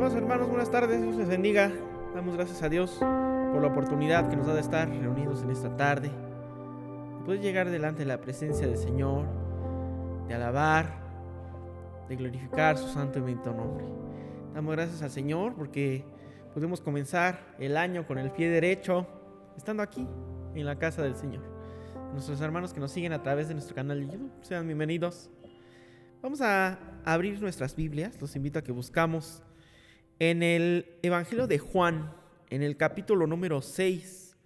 Amados hermanos, buenas tardes, Dios les bendiga. Damos gracias a Dios por la oportunidad que nos da de estar reunidos en esta tarde, de poder llegar delante de la presencia del Señor, de alabar, de glorificar su santo y bendito nombre. Damos gracias al Señor porque podemos comenzar el año con el pie derecho, estando aquí en la casa del Señor. Nuestros hermanos que nos siguen a través de nuestro canal de YouTube, sean bienvenidos. Vamos a abrir nuestras Biblias, los invito a que buscamos en el Evangelio de Juan, en el capítulo número 6.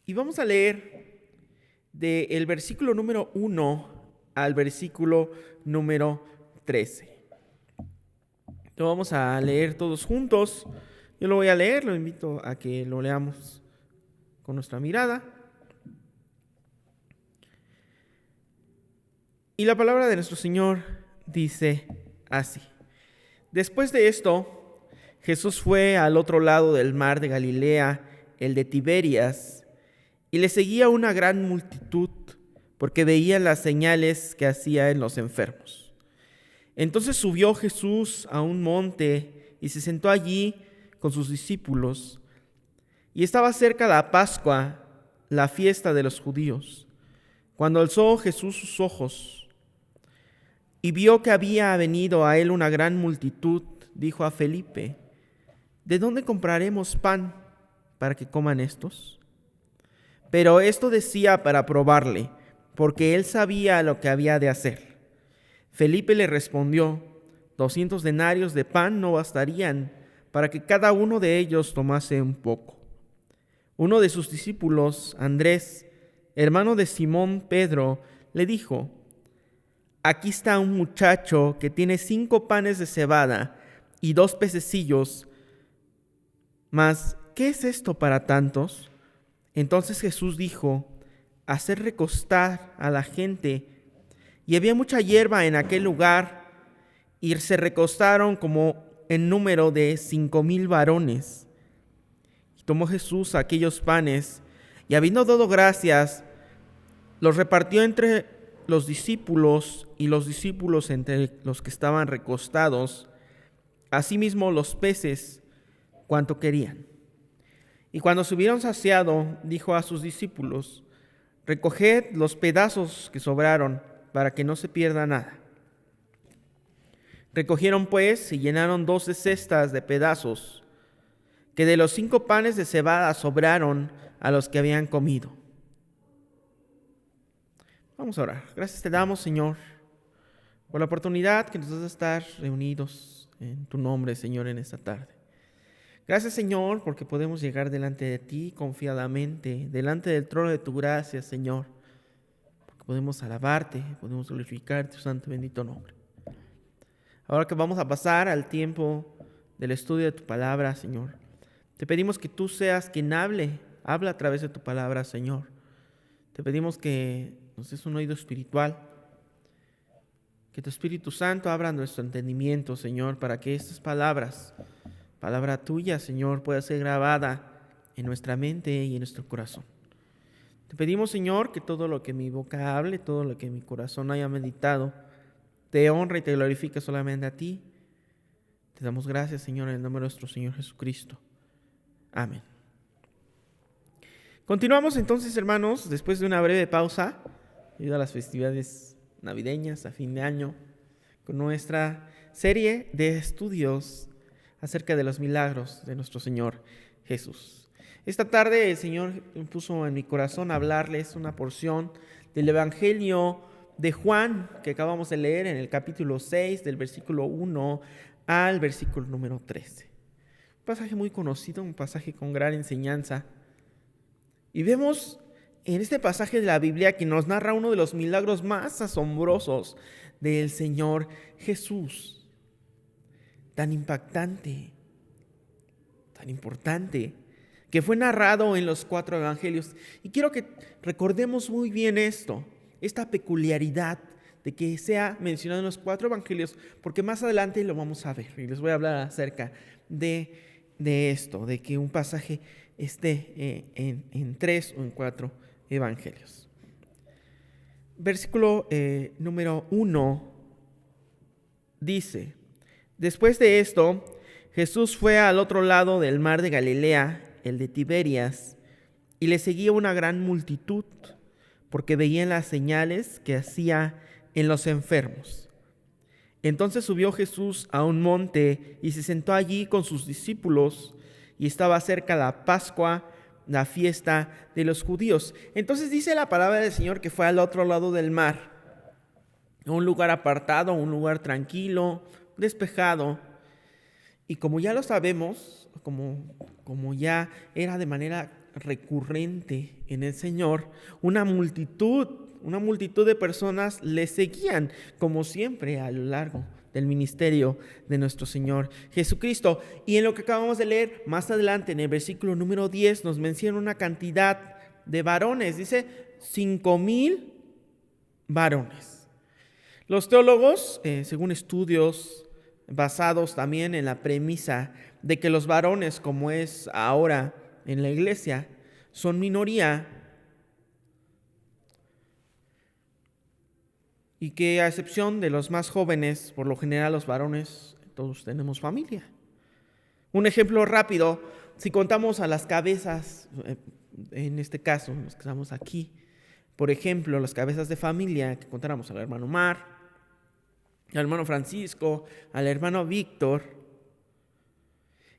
Y vamos a leer del versículo número 1 al versículo número 13. Lo vamos a leer todos juntos. Yo lo voy a leer, lo invito a que lo leamos con nuestra mirada. Y la palabra de nuestro Señor dice así: Después de esto, Jesús fue al otro lado del mar de Galilea, el de Tiberias, y le seguía una gran multitud, porque veían las señales que hacía en los enfermos. Entonces subió Jesús a un monte y se sentó allí con sus discípulos. Y estaba cerca la Pascua, la fiesta de los judíos. Cuando alzó Jesús sus ojos y vio que había venido a él una gran multitud, dijo a Felipe: ¿De dónde compraremos pan para que coman estos? Pero esto decía para probarle, porque él sabía lo que había de hacer. Felipe le respondió: 200 denarios de pan no bastarían para que cada uno de ellos tomase un poco. Uno de sus discípulos, Andrés, hermano de Simón Pedro, le dijo: Aquí está un muchacho que tiene 5 panes de cebada y 2 pececillos, mas ¿qué es esto para tantos? Entonces Jesús dijo: Hacer recostar a la gente. Y había mucha hierba en aquel lugar, y se recostaron como en número de 5,000 varones. Y tomó Jesús aquellos panes, y habiendo dado gracias, los repartió entre los discípulos, y los discípulos entre los que estaban recostados, asimismo los peces, cuanto querían. Y cuando se hubieron saciado, dijo a sus discípulos: Recoged los pedazos que sobraron, para que no se pierda nada. Recogieron pues y llenaron 12 cestas de pedazos, que de los 5 panes de cebada sobraron a los que habían comido. Vamos a orar. Gracias te damos, Señor, por la oportunidad que nos das de estar reunidos en tu nombre, Señor, en esta tarde. Gracias, Señor, porque podemos llegar delante de ti confiadamente, delante del trono de tu gracia, Señor, porque podemos alabarte, podemos glorificar tu santo y bendito nombre. Ahora que vamos a pasar al tiempo del estudio de tu palabra, Señor, te pedimos que tú seas quien habla a través de tu palabra, Señor. Te pedimos que nos des un oído espiritual, que tu Espíritu Santo abra nuestro entendimiento, Señor, para que estas palabras, palabra tuya, Señor, pueda ser grabada en nuestra mente y en nuestro corazón. Te pedimos, Señor, que todo lo que mi boca hable, todo lo que mi corazón haya meditado, te honra y te glorifica solamente a ti. Te damos gracias, Señor, en el nombre de nuestro Señor Jesucristo. Amén. Continuamos entonces, hermanos, después de una breve pausa, debido a las festividades navideñas a fin de año, con nuestra serie de estudios acerca de los milagros de nuestro Señor Jesús. Esta tarde el Señor puso en mi corazón hablarles una porción del Evangelio de Juan que acabamos de leer en el capítulo 6, del versículo 1 al versículo número 13. Un pasaje muy conocido, un pasaje con gran enseñanza. Y vemos en este pasaje de la Biblia que nos narra uno de los milagros más asombrosos del Señor Jesús. Tan impactante, tan importante, que fue narrado en los 4 evangelios. Y quiero que recordemos muy bien esta peculiaridad de que sea mencionado en los 4 evangelios, porque más adelante lo vamos a ver y les voy a hablar acerca de esto, de que un pasaje esté en 3 o en 4 evangelios. Versículo número 1 dice: Después de esto, Jesús fue al otro lado del mar de Galilea, el de Tiberias, y le seguía una gran multitud, porque veían las señales que hacía en los enfermos. Entonces subió Jesús a un monte y se sentó allí con sus discípulos, y estaba cerca la Pascua, la fiesta de los judíos. Entonces dice la palabra del Señor que fue al otro lado del mar, a un lugar apartado, un lugar tranquilo, despejado. Y como ya lo sabemos, como ya era de manera recurrente en el Señor, una multitud de personas le seguían, como siempre, a lo largo del ministerio de nuestro Señor Jesucristo. Y en lo que acabamos de leer, más adelante, en el versículo número 10, nos menciona una cantidad de varones. Dice 5,000 varones. Los teólogos, según estudios basados también en la premisa de que los varones, como es ahora en la iglesia, son minoría, y que a excepción de los más jóvenes, por lo general los varones, todos tenemos familia. Un ejemplo rápido, si contamos a las cabezas, en este caso, los que estamos aquí, por ejemplo, las cabezas de familia, que contáramos al hermano Omar, al hermano Francisco, al hermano Víctor,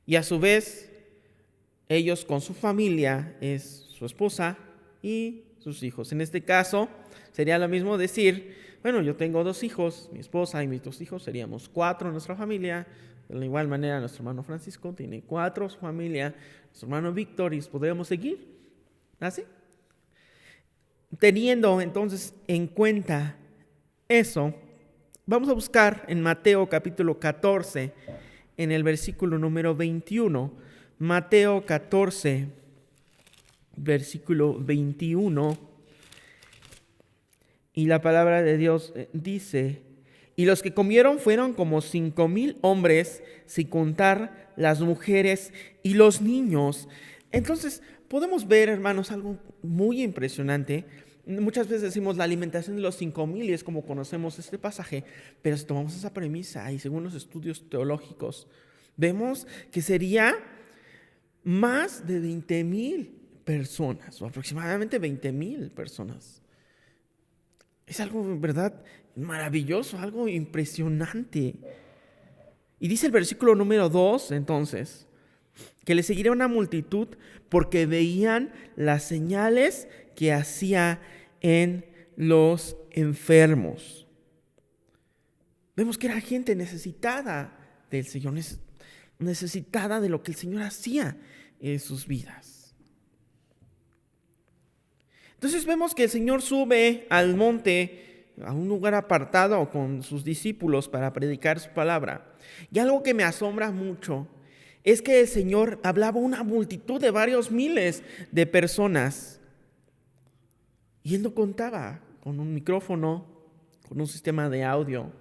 y a su vez ellos con su familia es su esposa y sus hijos. En este caso sería lo mismo decir, bueno, yo tengo 2 hijos, mi esposa y mis 2 hijos, seríamos 4 en nuestra familia. De la igual manera nuestro hermano Francisco tiene 4 su familia, nuestro hermano Víctor, y podríamos seguir así. Teniendo entonces en cuenta eso, vamos a buscar en Mateo capítulo 14, en el versículo número 21. Mateo 14, versículo 21. Y la palabra de Dios dice: y los que comieron fueron como 5,000 hombres, sin contar las mujeres y los niños. Entonces, podemos ver, hermanos, algo muy impresionante. Muchas veces decimos la alimentación de los 5,000 y es como conocemos este pasaje, pero si tomamos esa premisa y según los estudios teológicos, vemos que sería más de 20,000 personas, o aproximadamente 20,000 personas. Es algo, en verdad, maravilloso, algo impresionante. Y dice el versículo número 2, entonces, que le seguiría una multitud porque veían las señales que hacía en los enfermos. Vemos que era gente necesitada del Señor, necesitada de lo que el Señor hacía en sus vidas. Entonces vemos que el Señor sube al monte, a un lugar apartado con sus discípulos para predicar su palabra. Y algo que me asombra mucho es que el Señor hablaba a una multitud de varios miles de personas. Y Él no contaba con un micrófono, con un sistema de audio.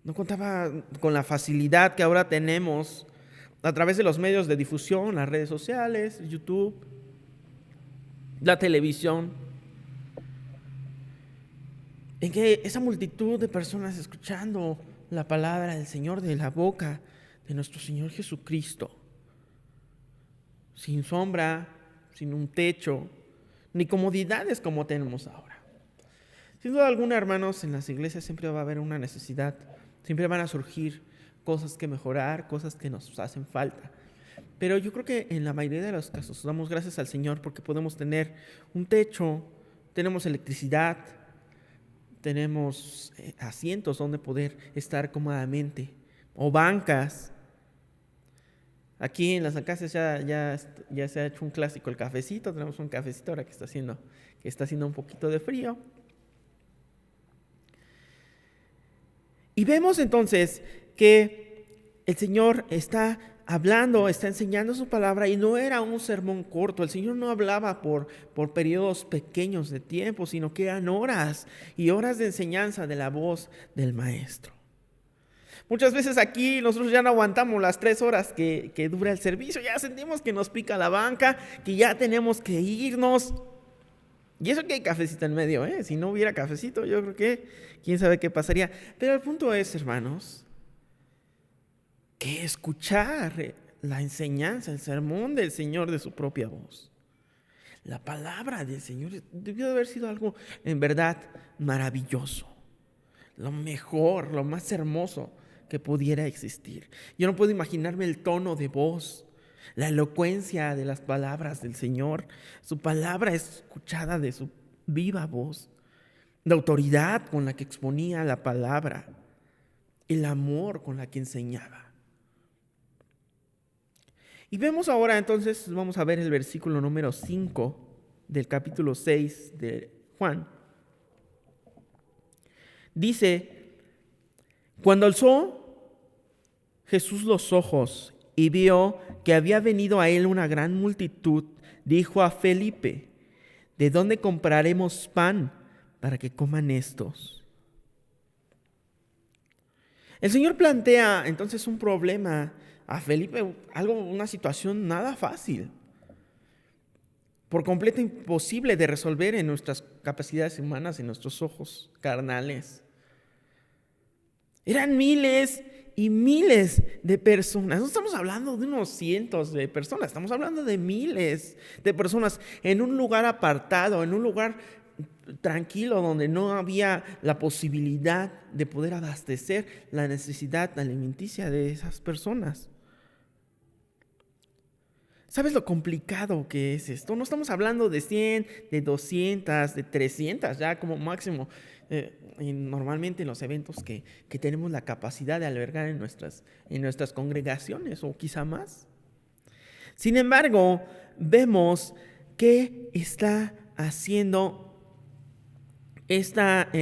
No contaba con la facilidad que ahora tenemos a través de los medios de difusión, las redes sociales, YouTube, la televisión, en que esa multitud de personas escuchando la palabra del Señor de la boca de nuestro Señor Jesucristo, sin sombra, sin un techo, ni comodidades como tenemos ahora. Sin duda alguna, hermanos, en las iglesias siempre va a haber una necesidad, siempre van a surgir cosas que mejorar, cosas que nos hacen falta. Pero yo creo que en la mayoría de los casos damos gracias al Señor porque podemos tener un techo, tenemos electricidad, tenemos asientos donde poder estar cómodamente, o bancas. Aquí en las casas ya se ha hecho un clásico, el cafecito. Tenemos un cafecito ahora que está haciendo un poquito de frío. Y vemos entonces que el Señor está hablando, está enseñando su palabra, y no era un sermón corto. El Señor no hablaba por periodos pequeños de tiempo, sino que eran horas y horas de enseñanza de la voz del Maestro. Muchas veces aquí nosotros ya no aguantamos las 3 horas que dura el servicio, ya sentimos que nos pica la banca, que ya tenemos que irnos. Y eso que hay cafecito en medio, si no hubiera cafecito, yo creo que quién sabe qué pasaría. Pero el punto es, hermanos, que escuchar la enseñanza, el sermón del Señor de su propia voz. La palabra del Señor debió de haber sido algo en verdad maravilloso, lo mejor, lo más hermoso que pudiera existir. Yo no puedo imaginarme el tono de voz, la elocuencia de las palabras del Señor. Su palabra es escuchada de su viva voz, la autoridad con la que exponía la palabra, el amor con la que enseñaba. Y vemos ahora entonces, vamos a ver el versículo número 5 del capítulo 6 de Juan. Dice: cuando alzó Jesús los ojos y vio que había venido a él una gran multitud, dijo a Felipe: ¿de dónde compraremos pan para que coman estos? El Señor plantea entonces un problema a Felipe, una situación nada fácil, por completo imposible de resolver en nuestras capacidades humanas, en nuestros ojos carnales. Eran miles y miles de personas. No estamos hablando de unos cientos de personas, estamos hablando de miles de personas en un lugar apartado, en un lugar tranquilo donde no había la posibilidad de poder abastecer la necesidad alimenticia de esas personas. ¿Sabes lo complicado que es esto? No estamos hablando de 100, de 200, de 300, ya como máximo. Y normalmente en los eventos que tenemos la capacidad de albergar en nuestras congregaciones o quizá más. Sin embargo, vemos que está haciendo esta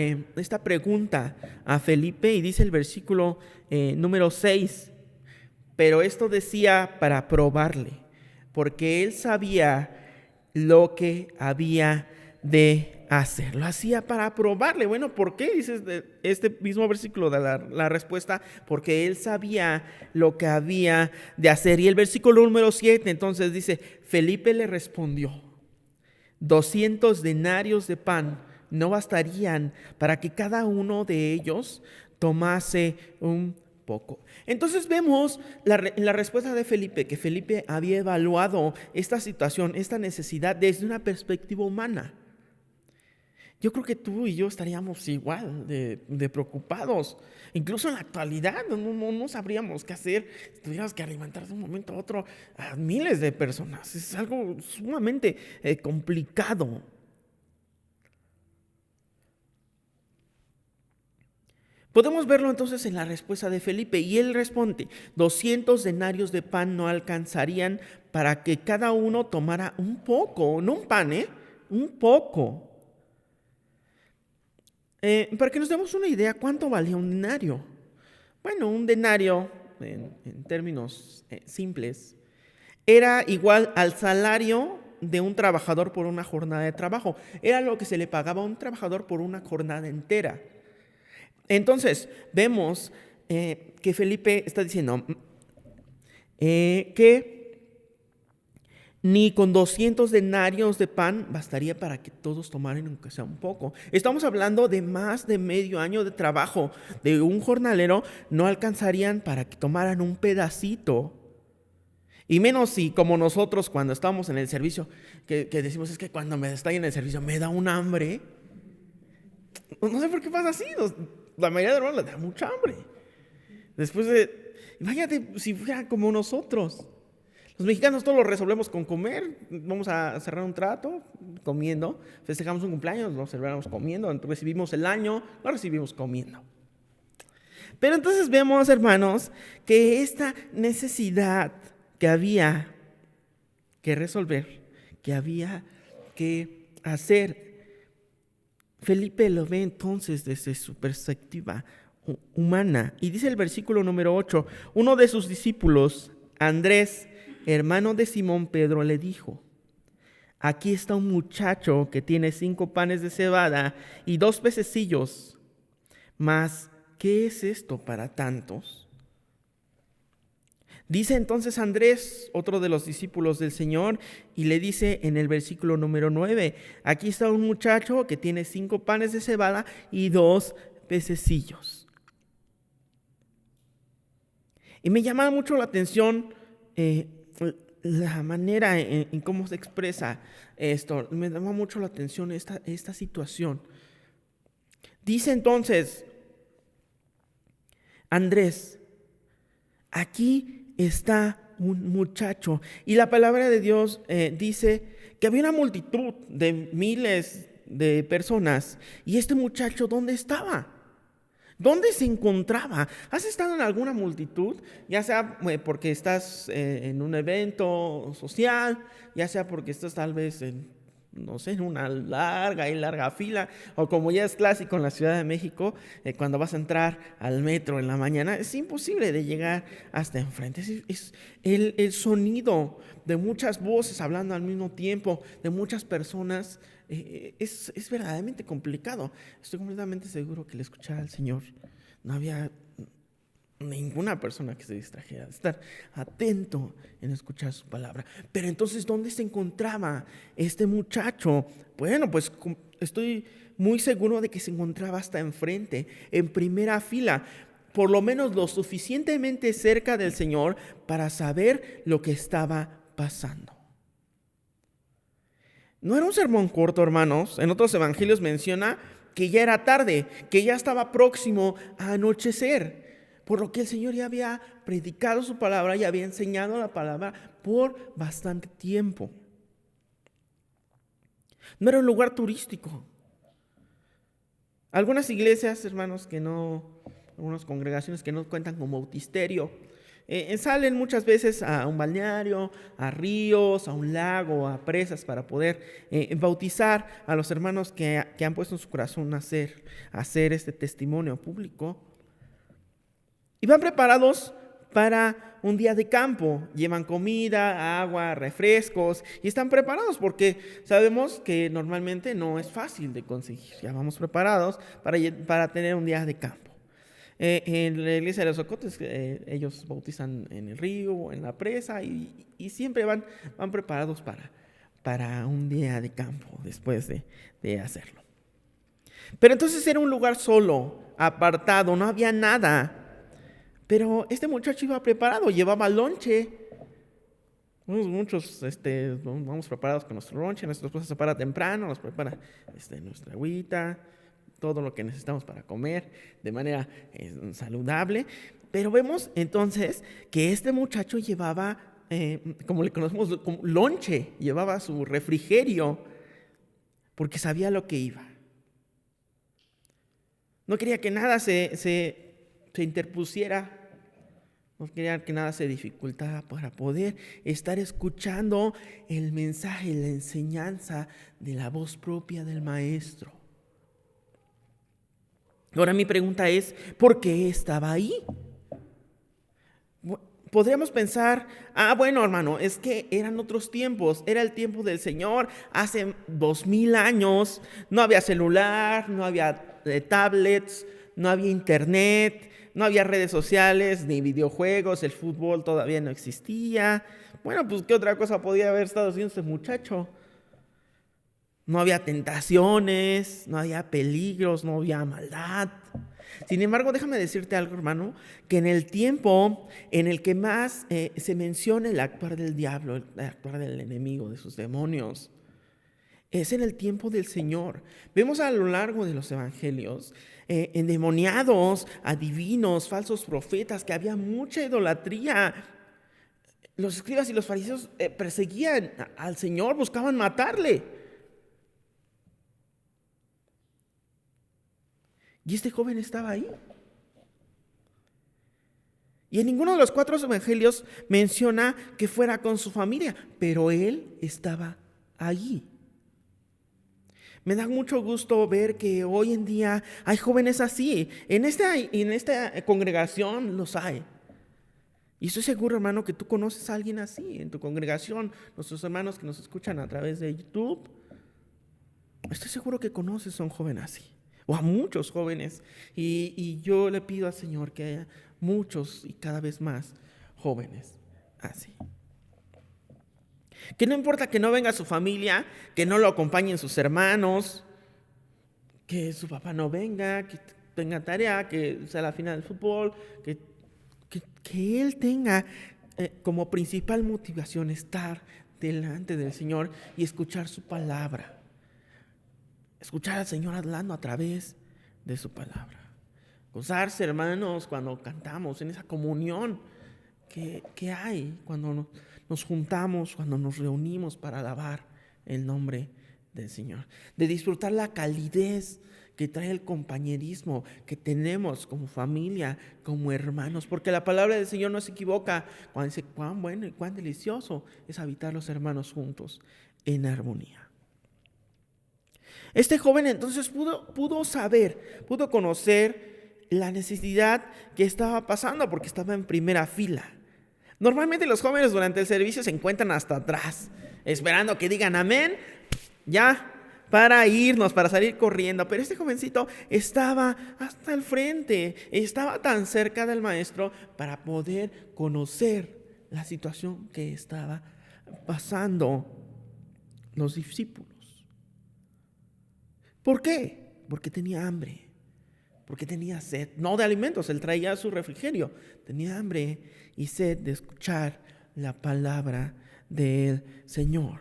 pregunta a Felipe, y dice el versículo número 6, pero esto decía para probarle, porque él sabía lo que había de hacer. Lo hacía para probarle. Bueno, ¿por qué? Dice este mismo versículo de la respuesta: porque él sabía lo que había de hacer. Y el versículo número 7 entonces dice: Felipe le respondió: 200 denarios de pan no bastarían para que cada uno de ellos tomase un poco. Entonces vemos la respuesta de Felipe, que Felipe había evaluado esta situación, esta necesidad desde una perspectiva humana. Yo creo que tú y yo estaríamos igual de preocupados. Incluso en la actualidad no sabríamos qué hacer si tuviéramos que alimentar de un momento a otro a miles de personas. Es algo sumamente complicado. Podemos verlo entonces en la respuesta de Felipe, y él responde: 200 denarios de pan no alcanzarían para que cada uno tomara un poco, no un pan, un poco. Para que nos demos una idea, ¿cuánto valía un denario? Bueno, un denario, en términos simples, era igual al salario de un trabajador por una jornada de trabajo. Era lo que se le pagaba a un trabajador por una jornada entera. Entonces, vemos que Felipe está diciendo que ni con 200 denarios de pan bastaría para que todos tomaran aunque sea un poco. Estamos hablando de más de medio año de trabajo de un jornalero, no alcanzarían para que tomaran un pedacito. Y menos si, como nosotros cuando estamos en el servicio, que decimos: es que cuando me estoy en el servicio me da un hambre. No sé por qué pasa así. La mayoría de hermanos les da mucha hambre. Imagínate si fuera como nosotros. Los mexicanos todo lo resolvemos con comer. Vamos a cerrar un trato comiendo. Festejamos un cumpleaños, lo celebramos comiendo. Recibimos el año, lo recibimos comiendo. Pero entonces vemos, hermanos, que esta necesidad que había que resolver, que había que hacer, Felipe lo ve entonces desde su perspectiva humana. Y dice el versículo número 8: uno de sus discípulos, Andrés, hermano de Simón Pedro, le dijo: aquí está un muchacho que tiene 5 panes de cebada y 2 pececillos. Mas, ¿qué es esto para tantos? Dice entonces Andrés, otro de los discípulos del Señor, y le dice en el versículo número 9: aquí está un muchacho que tiene 5 panes de cebada y 2 pececillos. Y me llama mucho la atención la manera en cómo se expresa esto. Me llama mucho la atención esta situación. Dice entonces Andrés: aquí está un muchacho. Y la palabra de Dios dice que había una multitud de miles de personas. ¿Y este muchacho dónde estaba? ¿Dónde se encontraba? ¿Has estado en alguna multitud? Ya sea porque estás en un evento social, ya sea porque estás tal vez no sé, en una larga fila, o como ya es clásico en la Ciudad de México, cuando vas a entrar al metro en la mañana, es imposible de llegar hasta enfrente. Es el sonido de muchas voces hablando al mismo tiempo, de muchas personas. Es verdaderamente complicado. Estoy completamente seguro que al escuchar al Señor no había ninguna persona que se distrajera de estar atento en escuchar su palabra. Pero entonces, ¿dónde se encontraba este muchacho? Bueno, pues estoy muy seguro de que se encontraba hasta enfrente, en primera fila, por lo menos lo suficientemente cerca del Señor para saber lo que estaba pasando. No era un sermón corto, hermanos. En otros evangelios menciona que ya era tarde, que ya estaba próximo a anochecer, por lo que el Señor ya había predicado su palabra y había enseñado la palabra por bastante tiempo. No era un lugar turístico. Algunas iglesias, hermanos, algunas congregaciones que no cuentan con bautisterio, salen muchas veces a un balneario, a ríos, a un lago, a presas para poder bautizar a los hermanos que han puesto en su corazón a hacer este testimonio público. Y van preparados para un día de campo. Llevan comida, agua, refrescos y están preparados porque sabemos que normalmente no es fácil de conseguir. Ya vamos preparados para tener un día de campo. En la iglesia de los Ocotes, ellos bautizan en el río o en la presa y siempre van preparados para un día de campo después de hacerlo. Pero entonces era un lugar solo, apartado, no había nada. Pero este muchacho iba preparado, llevaba lonche. Muchos vamos preparados con nuestro lonche. Nuestra esposa se para temprano, nos prepara nuestra agüita, todo lo que necesitamos para comer de manera saludable. Pero vemos entonces que este muchacho llevaba, como le conocemos, como lonche, llevaba su refrigerio, porque sabía lo que iba. No quería que nada se interpusiera, no quería que nada se dificultara para poder estar escuchando el mensaje, la enseñanza de la voz propia del maestro. Ahora mi pregunta es, ¿por qué estaba ahí? Podríamos pensar, bueno, hermano, es que eran otros tiempos, era el tiempo del Señor, hace 2000 años, no había celular, no había tablets, no había internet, no había redes sociales, ni videojuegos, el fútbol todavía no existía. Bueno, pues ¿qué otra cosa podía haber estado haciendo este muchacho? No había tentaciones, no había peligros, no había maldad. Sin embargo, déjame decirte algo, hermano, que en el tiempo en el que más se menciona el actuar del diablo, el actuar del enemigo, de sus demonios, es en el tiempo del Señor. Vemos a lo largo de los evangelios endemoniados, adivinos, falsos profetas, que había mucha idolatría. Los escribas y los fariseos perseguían al Señor, buscaban matarle. Y este joven estaba ahí. Y en ninguno de los 4 evangelios menciona que fuera con su familia, pero él estaba allí. Me da mucho gusto ver que hoy en día hay jóvenes así. En esta congregación los hay. Y estoy seguro, hermano, que tú conoces a alguien así en tu congregación. Nuestros hermanos que nos escuchan a través de YouTube, estoy seguro que conoces a un joven así. O a muchos jóvenes. Y yo le pido al Señor que haya muchos y cada vez más jóvenes así. Que no importa que no venga su familia, que no lo acompañen sus hermanos, que su papá no venga, que tenga tarea, que sea la final del fútbol, que que Él tenga como principal motivación estar delante del Señor y escuchar su palabra. Escuchar al Señor hablando a través de su palabra. Gozarse, hermanos, cuando cantamos, en esa comunión que hay cuando nos juntamos, cuando nos reunimos para alabar el nombre del Señor. De disfrutar la calidez que trae el compañerismo que tenemos como familia, como hermanos, porque la palabra del Señor no se equivoca cuando dice cuán bueno y cuán delicioso es habitar los hermanos juntos en armonía. Este joven entonces pudo saber, pudo conocer la necesidad que estaba pasando porque estaba en primera fila. Normalmente los jóvenes durante el servicio se encuentran hasta atrás, esperando que digan amén, ya, para irnos, para salir corriendo. Pero este jovencito estaba hasta el frente, estaba tan cerca del maestro para poder conocer la situación que estaba pasando los discípulos. ¿Por qué? Porque tenía hambre, porque tenía sed, no de alimentos, él traía su refrigerio, tenía hambre y sed de escuchar la palabra del Señor.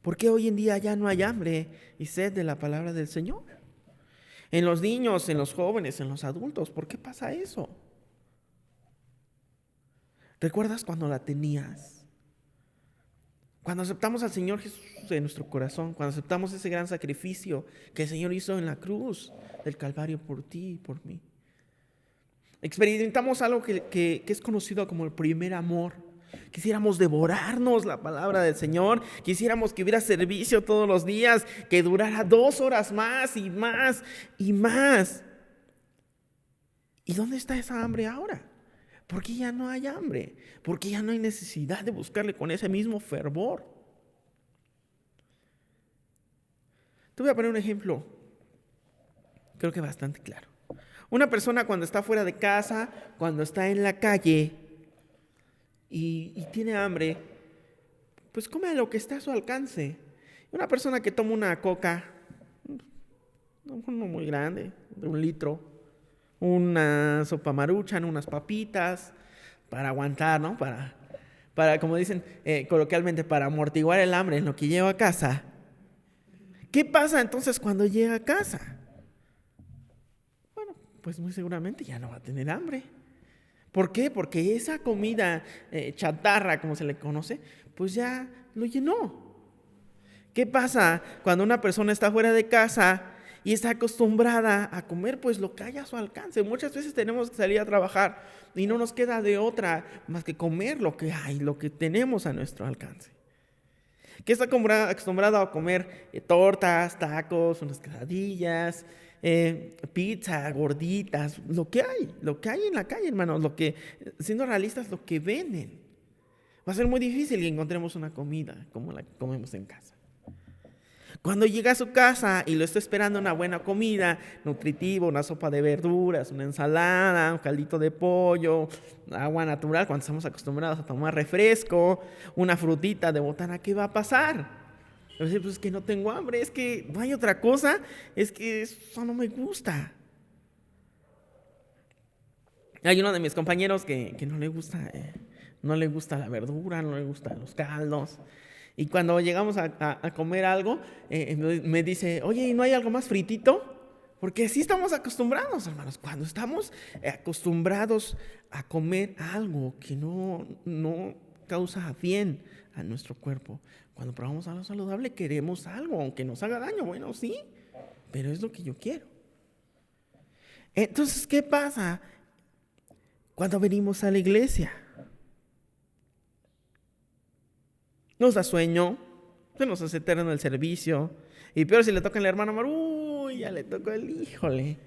¿Por qué hoy en día ya no hay hambre y sed de la palabra del Señor? En los niños, en los jóvenes, en los adultos, ¿por qué pasa eso? ¿Recuerdas cuando la tenías? Cuando aceptamos al Señor Jesús en nuestro corazón, cuando aceptamos ese gran sacrificio que el Señor hizo en la cruz del Calvario por ti y por mí. Experimentamos algo que es conocido como el primer amor. Quisiéramos devorarnos la palabra del Señor, quisiéramos que hubiera servicio todos los días, que durara 2 horas más y más y más. ¿Y dónde está esa hambre ahora? ¿Por qué ya no hay hambre? ¿Por qué ya no hay necesidad de buscarle con ese mismo fervor? Te voy a poner un ejemplo, creo que bastante claro. Una persona cuando está fuera de casa, cuando está en la calle y tiene hambre, pues come lo que está a su alcance. Una persona que toma una coca, no muy grande, de 1 litro, una sopa Maruchan, unas papitas, para aguantar, ¿no? Para como dicen coloquialmente, para amortiguar el hambre en lo que lleva a casa. ¿Qué pasa entonces cuando llega a casa? Bueno, pues muy seguramente ya no va a tener hambre. ¿Por qué? Porque esa comida chatarra, como se le conoce, pues ya lo llenó. ¿Qué pasa cuando una persona está fuera de casa y está acostumbrada a comer pues lo que haya a su alcance? Muchas veces tenemos que salir a trabajar y no nos queda de otra más que comer lo que hay, lo que tenemos a nuestro alcance. ¿Qué está acostumbrado a comer? Tortas, tacos, unas quesadillas, pizza, gorditas, lo que hay en la calle, hermanos, siendo realistas, lo que venden. Va a ser muy difícil que encontremos una comida como la que comemos en casa. Cuando llega a su casa y lo está esperando una buena comida, nutritiva, una sopa de verduras, una ensalada, un caldito de pollo, agua natural, cuando estamos acostumbrados a tomar refresco, una frutita de botana, ¿qué va a pasar? Pues es que no tengo hambre, es que no hay otra cosa, es que eso no me gusta. Hay uno de mis compañeros que no le gusta la verdura, no le gustan los caldos. Y cuando llegamos a comer algo, me dice, oye, ¿y no hay algo más fritito? Porque sí estamos acostumbrados, hermanos. Cuando estamos acostumbrados a comer algo que no causa bien a nuestro cuerpo, cuando probamos algo saludable, queremos algo, aunque nos haga daño. Bueno, sí, pero es lo que yo quiero. Entonces, ¿qué pasa cuando venimos a la iglesia? Nos da sueño, se nos hace eterno el servicio. Y peor si le toca al hermano Maru, ya le tocó el híjole.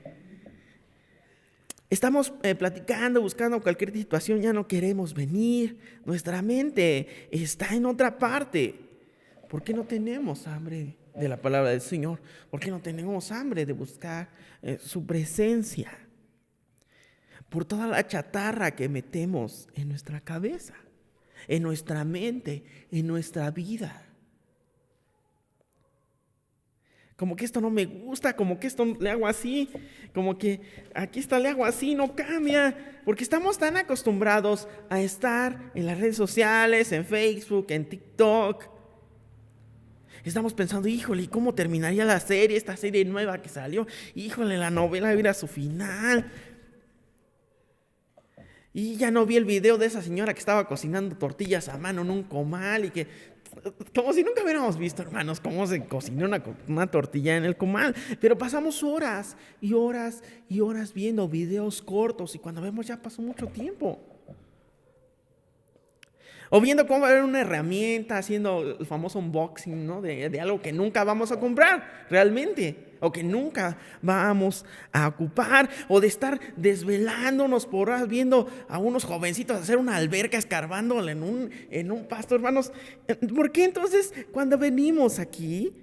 Estamos platicando, buscando cualquier situación, ya no queremos venir. Nuestra mente está en otra parte. ¿Por qué no tenemos hambre de la palabra del Señor? ¿Por qué no tenemos hambre de buscar su presencia? Por toda la chatarra que metemos en nuestra cabeza, en nuestra mente, en nuestra vida. Como que esto no me gusta, como que esto le hago así, como que aquí está le hago así, no cambia. Porque estamos tan acostumbrados a estar en las redes sociales, en Facebook, en TikTok. Estamos pensando, híjole, ¿y cómo terminaría la serie, esta serie nueva que salió? Híjole, la novela va a ir a su final. Y ya no vi el video de esa señora que estaba cocinando tortillas a mano en un comal y que, como si nunca hubiéramos visto, hermanos, cómo se cocinó una tortilla en el comal. Pero pasamos horas y horas y horas viendo videos cortos y cuando vemos ya pasó mucho tiempo. O viendo cómo va a haber una herramienta, haciendo el famoso unboxing, ¿no? de algo que nunca vamos a comprar realmente, o que nunca vamos a ocupar, o de estar desvelándonos por horas viendo a unos jovencitos hacer una alberca escarbándola en un pasto, hermanos. ¿Por qué entonces cuando venimos aquí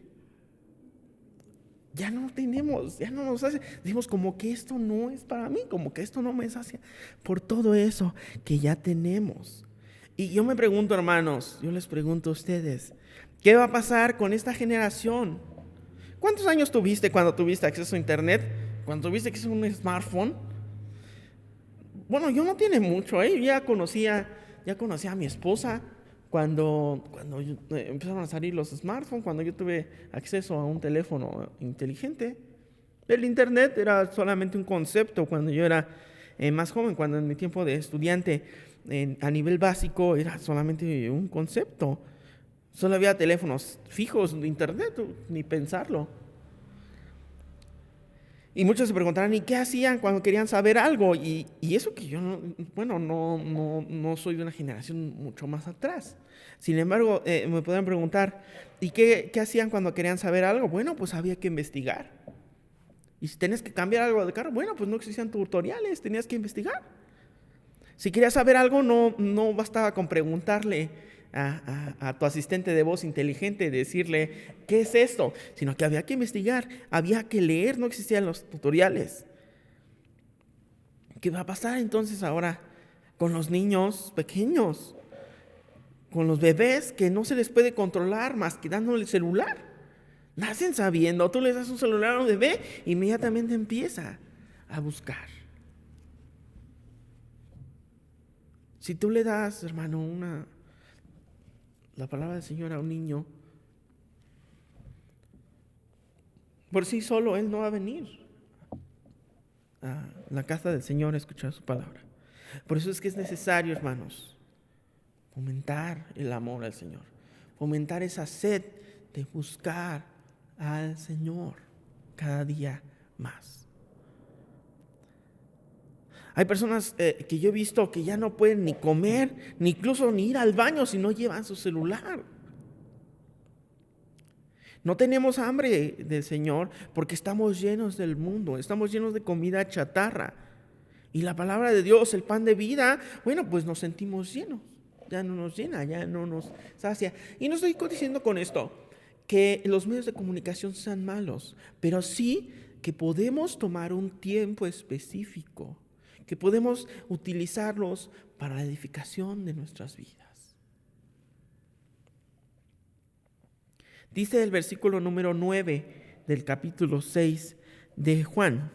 ya no nos hace, decimos como que esto no es para mí, como que esto no me sacia por todo eso que ya tenemos? Y yo me pregunto, hermanos, yo les pregunto a ustedes, ¿qué va a pasar con esta generación? ¿Cuántos años tuviste cuando tuviste acceso a internet? ¿Cuando tuviste acceso a un smartphone? Bueno, yo no tiene mucho, ¿eh? Yo ya conocía a mi esposa cuando empezaron a salir los smartphones, cuando yo tuve acceso a un teléfono inteligente. El internet era solamente un concepto cuando yo era más joven, cuando en mi tiempo de estudiante a nivel básico era solamente un concepto. Solo había teléfonos fijos de internet, ni pensarlo. Y muchos se preguntarán, ¿y qué hacían cuando querían saber algo? Y eso que yo no soy de una generación mucho más atrás. Sin embargo, me podrán preguntar, ¿y qué hacían cuando querían saber algo? Bueno, pues había que investigar. Y si tenías que cambiar algo de carro, bueno, pues no existían tutoriales, tenías que investigar. Si querías saber algo, no bastaba con preguntarle a tu asistente de voz inteligente, decirle, ¿qué es esto? Sino que había que investigar, había que leer, no existían los tutoriales. ¿Qué va a pasar entonces ahora con los niños pequeños? Con los bebés que no se les puede controlar más que dándole el celular. Nacen sabiendo, tú les das un celular a un bebé, inmediatamente empieza a buscar. Si tú le das, hermano, la palabra del Señor a un niño, por sí solo él no va a venir a la casa del Señor a escuchar su palabra. Por eso es que es necesario, hermanos, fomentar el amor al Señor, fomentar esa sed de buscar al Señor cada día más. Hay personas que yo he visto que ya no pueden ni comer, ni incluso ni ir al baño si no llevan su celular. No tenemos hambre del Señor porque estamos llenos del mundo, estamos llenos de comida chatarra. Y la palabra de Dios, el pan de vida, bueno, pues nos sentimos llenos. Ya no nos llena, ya no nos sacia. Y no estoy diciendo con esto que los medios de comunicación sean malos, pero sí que podemos tomar un tiempo específico, que podemos utilizarlos para la edificación de nuestras vidas. Dice el versículo número 9 del capítulo 6 de Juan: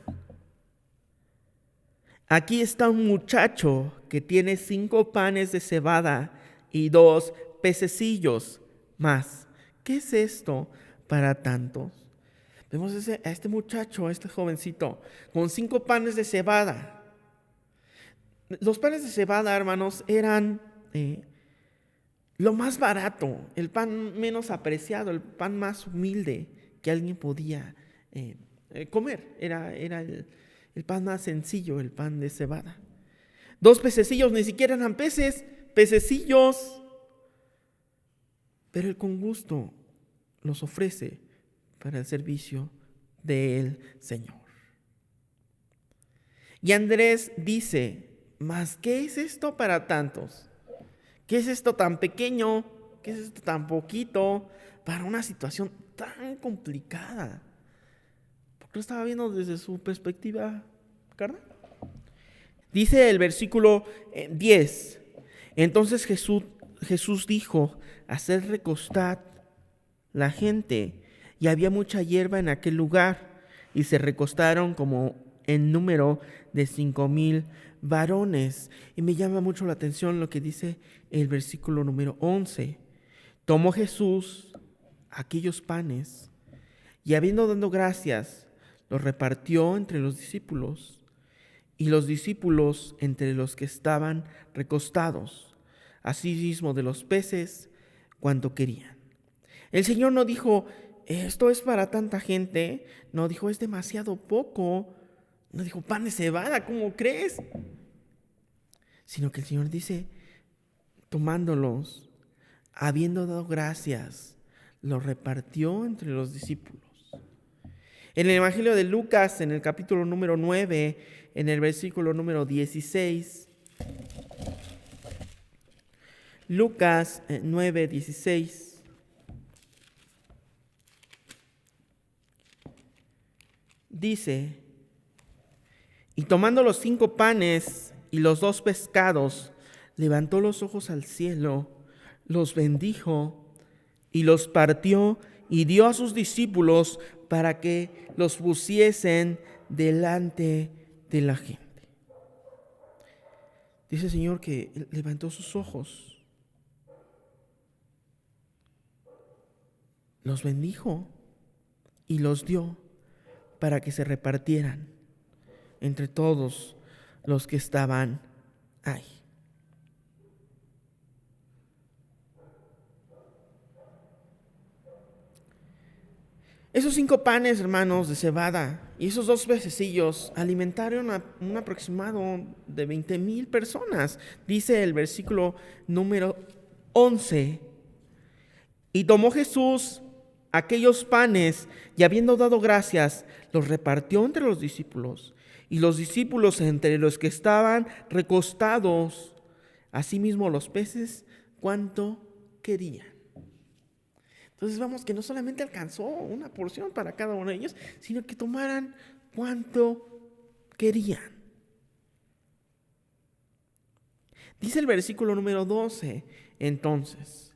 aquí está un muchacho que tiene 5 panes de cebada y 2 pececillos más. ¿Qué es esto para tantos? Vemos a este muchacho, a este jovencito, con 5 panes de cebada. Los panes de cebada, hermanos, eran lo más barato, el pan menos apreciado, el pan más humilde que alguien podía comer. Era el pan más sencillo, el pan de cebada. 2 pececillos, ni siquiera eran peces, pececillos. Pero él con gusto los ofrece para el servicio del Señor. Y Andrés dice: ¿mas qué es esto para tantos? ¿Qué es esto tan pequeño? ¿Qué es esto tan poquito para una situación tan complicada? Porque lo estaba viendo desde su perspectiva carnal. Dice el versículo 10: entonces Jesús dijo: haced recostad la gente. y había mucha hierba en aquel lugar, y se recostaron como en número de 5,000 varones. Y me llama mucho la atención lo que dice el versículo número 11. Tomó Jesús aquellos panes, y habiendo dado gracias, los repartió entre los discípulos, y los discípulos entre los que estaban recostados, asimismo de los peces, cuanto querían. El Señor no dijo, esto es para tanta gente. No dijo, es demasiado poco. No dijo, pan de cebada, ¿cómo crees? Sino que el Señor dice, tomándolos, habiendo dado gracias, los repartió entre los discípulos. En el Evangelio de Lucas, en el capítulo número 9, en el versículo número 16, Lucas 9, 16, dice, y tomando los 5 panes y los 2 pescados, levantó los ojos al cielo, los bendijo y los partió y dio a sus discípulos para que los pusiesen delante de la gente. Dice el Señor que levantó sus ojos, los bendijo y los dio para que se repartieran entre todos los que estaban ahí. Esos 5 panes, hermanos, de cebada y esos 2 pececillos alimentaron a un aproximado de 20,000 personas. Dice el versículo número 11. Y tomó Jesús aquellos panes y habiendo dado gracias, los repartió entre los discípulos. Y los discípulos entre los que estaban recostados, asimismo los peces, cuanto querían. Entonces vemos que no solamente alcanzó una porción para cada uno de ellos, sino que tomaran cuanto querían. Dice el versículo número 12, entonces,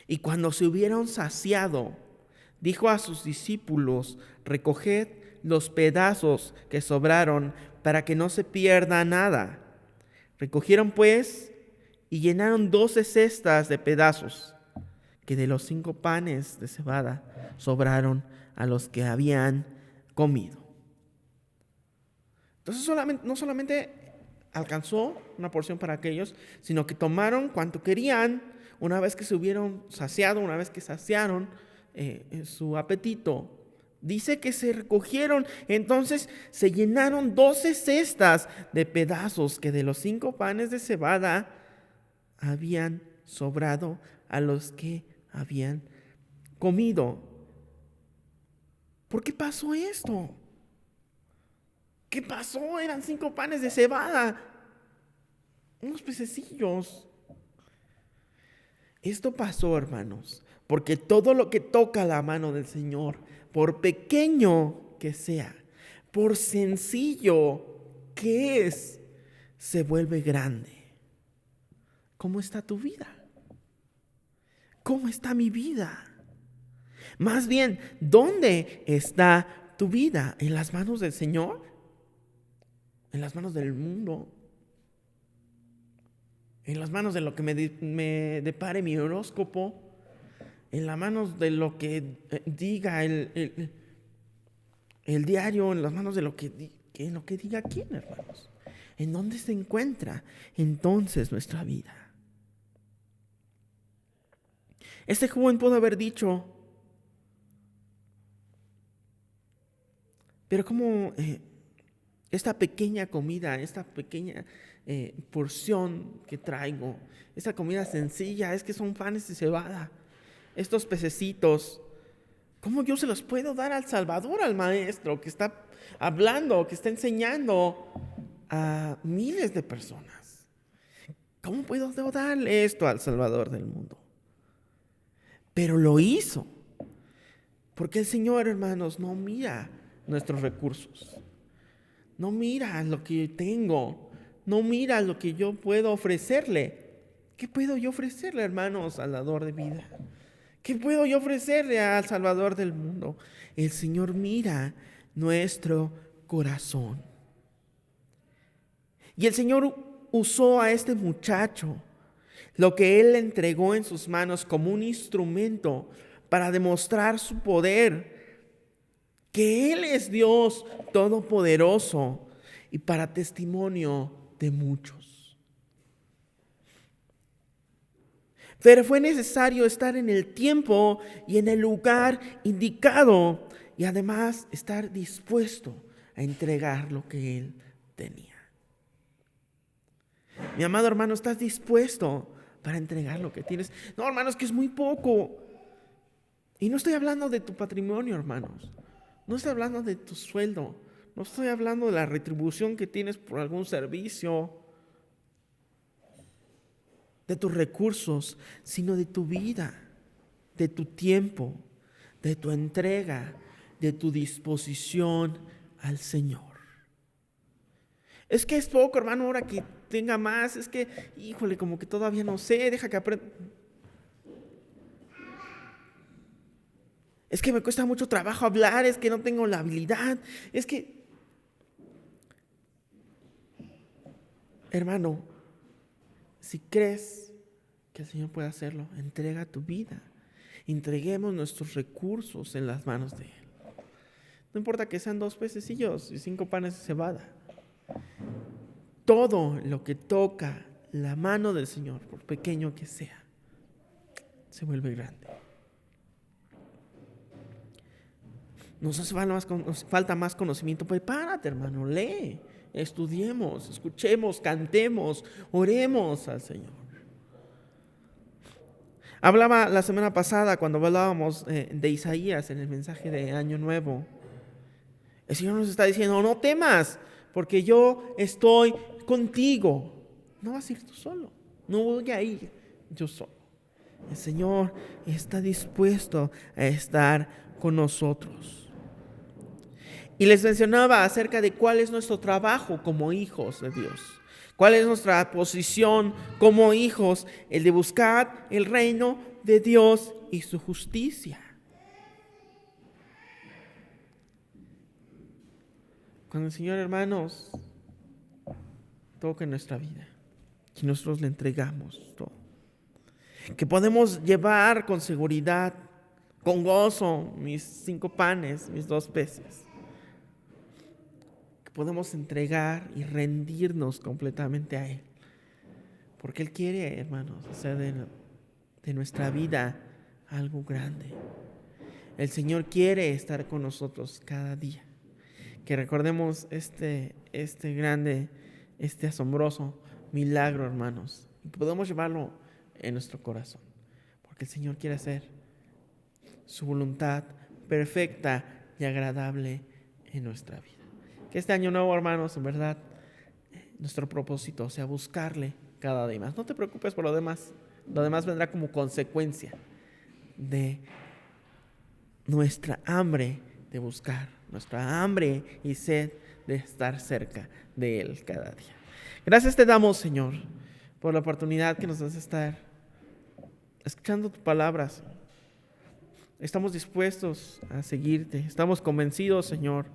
y cuando se hubieron saciado, dijo a sus discípulos, recoged los pedazos que sobraron para que no se pierda nada. Recogieron pues y llenaron 12 cestas de pedazos que de los 5 panes de cebada sobraron a los que habían comido. Entonces no solamente alcanzó una porción para aquellos, sino que tomaron cuanto querían una vez que se hubieron saciado, una vez que saciaron su apetito. Dice que se recogieron, entonces se llenaron 12 cestas de pedazos que de los 5 panes de cebada habían sobrado a los que habían comido. ¿Por qué pasó esto? ¿Qué pasó? Eran 5 panes de cebada, unos pececillos. Esto pasó, hermanos, porque todo lo que toca la mano del Señor, por pequeño que sea, por sencillo que es, se vuelve grande. ¿Cómo está tu vida? ¿Cómo está mi vida? Más bien, ¿dónde está tu vida? ¿En las manos del Señor? ¿En las manos del mundo? ¿En las manos de lo que me depare mi horóscopo? ¿En las manos de lo que diga el diario? ¿En las manos de lo que diga quién, hermanos? ¿En dónde se encuentra entonces nuestra vida? Este joven pudo haber dicho, pero como esta pequeña comida, esta pequeña porción que traigo, esta comida sencilla, es que son panes de cebada, estos pececitos, ¿cómo yo se los puedo dar al Salvador, al Maestro que está hablando, que está enseñando a miles de personas? ¿Cómo puedo darle esto al Salvador del mundo? Pero lo hizo, porque el Señor, hermanos, no mira nuestros recursos, no mira lo que tengo, no mira lo que yo puedo ofrecerle. ¿Qué puedo yo ofrecerle, hermanos, al dador de vida? ¿Qué puedo yo ofrecerle al Salvador del mundo? El Señor mira nuestro corazón. Y el Señor usó a este muchacho, lo que Él le entregó en sus manos como un instrumento para demostrar su poder, que Él es Dios todopoderoso, y para testimonio de muchos. Pero fue necesario estar en el tiempo y en el lugar indicado, y además estar dispuesto a entregar lo que Él tenía. Mi amado hermano, ¿estás dispuesto para entregar lo que tienes? No, hermanos, que es muy poco. Y no estoy hablando de tu patrimonio, hermanos. No estoy hablando de tu sueldo. No estoy hablando de la retribución que tienes por algún servicio, de tus recursos, sino de tu vida, de tu tiempo, de tu entrega, de tu disposición al Señor. Es que es poco, hermano, ahora que tenga más. Es que, híjole, como que todavía no sé, deja que aprenda. Es que me cuesta mucho trabajo hablar, es que no tengo la habilidad. Es que, hermano, si crees que el Señor puede hacerlo, entrega tu vida. Entreguemos nuestros recursos en las manos de Él. No importa que sean 2 pececillos y 5 panes de cebada. Todo lo que toca la mano del Señor, por pequeño que sea, se vuelve grande. Nos falta más conocimiento. Prepárate, hermano, lee, estudiemos, escuchemos, cantemos, oremos al Señor. Hablaba la semana pasada, cuando hablábamos de Isaías en el mensaje de Año Nuevo. El Señor nos está diciendo: no temas, porque yo estoy contigo. No vas a ir tú solo, no voy a ir yo solo. El Señor está dispuesto a estar con nosotros. Y les mencionaba acerca de cuál es nuestro trabajo como hijos de Dios. ¿Cuál es nuestra posición como hijos? El de buscar el reino de Dios y su justicia. Cuando el Señor, hermanos, toque nuestra vida, que nosotros le entregamos todo, que podemos llevar con seguridad, con gozo, mis 5 panes, mis 2 peces. Podemos entregar y rendirnos completamente a Él. Porque Él quiere, hermanos, hacer de nuestra vida algo grande. El Señor quiere estar con nosotros cada día. Que recordemos este grande, este asombroso milagro, hermanos. Y que podamos llevarlo en nuestro corazón. Porque el Señor quiere hacer su voluntad perfecta y agradable en nuestra vida. Que este año nuevo, hermanos, en verdad, nuestro propósito sea buscarle cada día más. No te preocupes por lo demás. Lo demás vendrá como consecuencia de nuestra hambre de buscar, nuestra hambre y sed de estar cerca de Él cada día. Gracias te damos, Señor, por la oportunidad que nos das de estar escuchando tu palabra, Señor. Estamos dispuestos a seguirte. Estamos convencidos, Señor,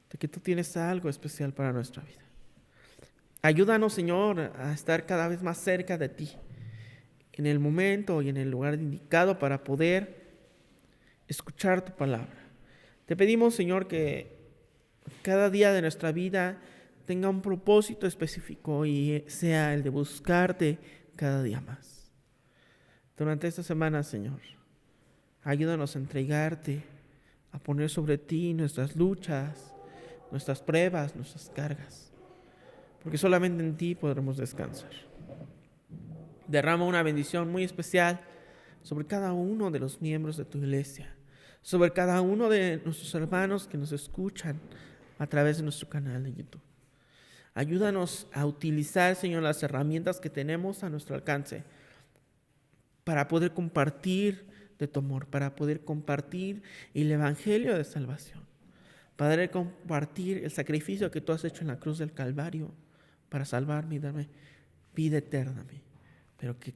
de que tú tienes algo especial para nuestra vida. Ayúdanos, Señor, a estar cada vez más cerca de ti, en el momento y en el lugar indicado para poder escuchar tu palabra. Te pedimos, Señor, que cada día de nuestra vida tenga un propósito específico y sea el de buscarte cada día más. Durante esta semana, Señor, ayúdanos a entregarte, a poner sobre ti nuestras luchas, nuestras pruebas, nuestras cargas, porque solamente en ti podremos descansar. Derrama una bendición muy especial sobre cada uno de los miembros de tu iglesia, sobre cada uno de nuestros hermanos que nos escuchan a través de nuestro canal de YouTube. Ayúdanos a utilizar, Señor, las herramientas que tenemos a nuestro alcance para poder compartir de tu amor, para poder compartir el evangelio de salvación, para poder compartir el sacrificio que tú has hecho en la cruz del Calvario para salvarme y darme vida eterna, pero que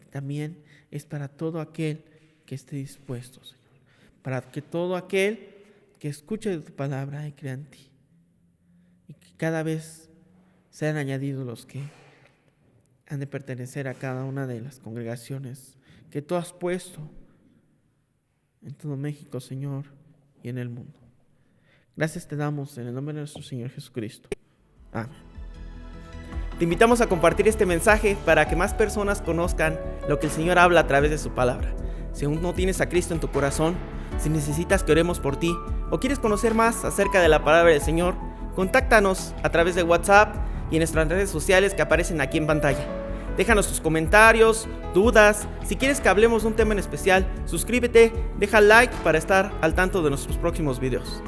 también es para todo aquel que esté dispuesto, Señor, para que todo aquel que escuche tu palabra y crea en ti, y que cada vez sean añadidos los que han de pertenecer a cada una de las congregaciones que tú has puesto en todo México, Señor, y en el mundo. Gracias te damos en el nombre de nuestro Señor Jesucristo. Amén. Te invitamos a compartir este mensaje para que más personas conozcan lo que el Señor habla a través de su palabra. Si aún no tienes a Cristo en tu corazón, si necesitas que oremos por ti o quieres conocer más acerca de la palabra del Señor, contáctanos a través de WhatsApp y en nuestras redes sociales que aparecen aquí en pantalla. Déjanos tus comentarios, dudas. Si quieres que hablemos de un tema en especial, suscríbete, deja like para estar al tanto de nuestros próximos videos.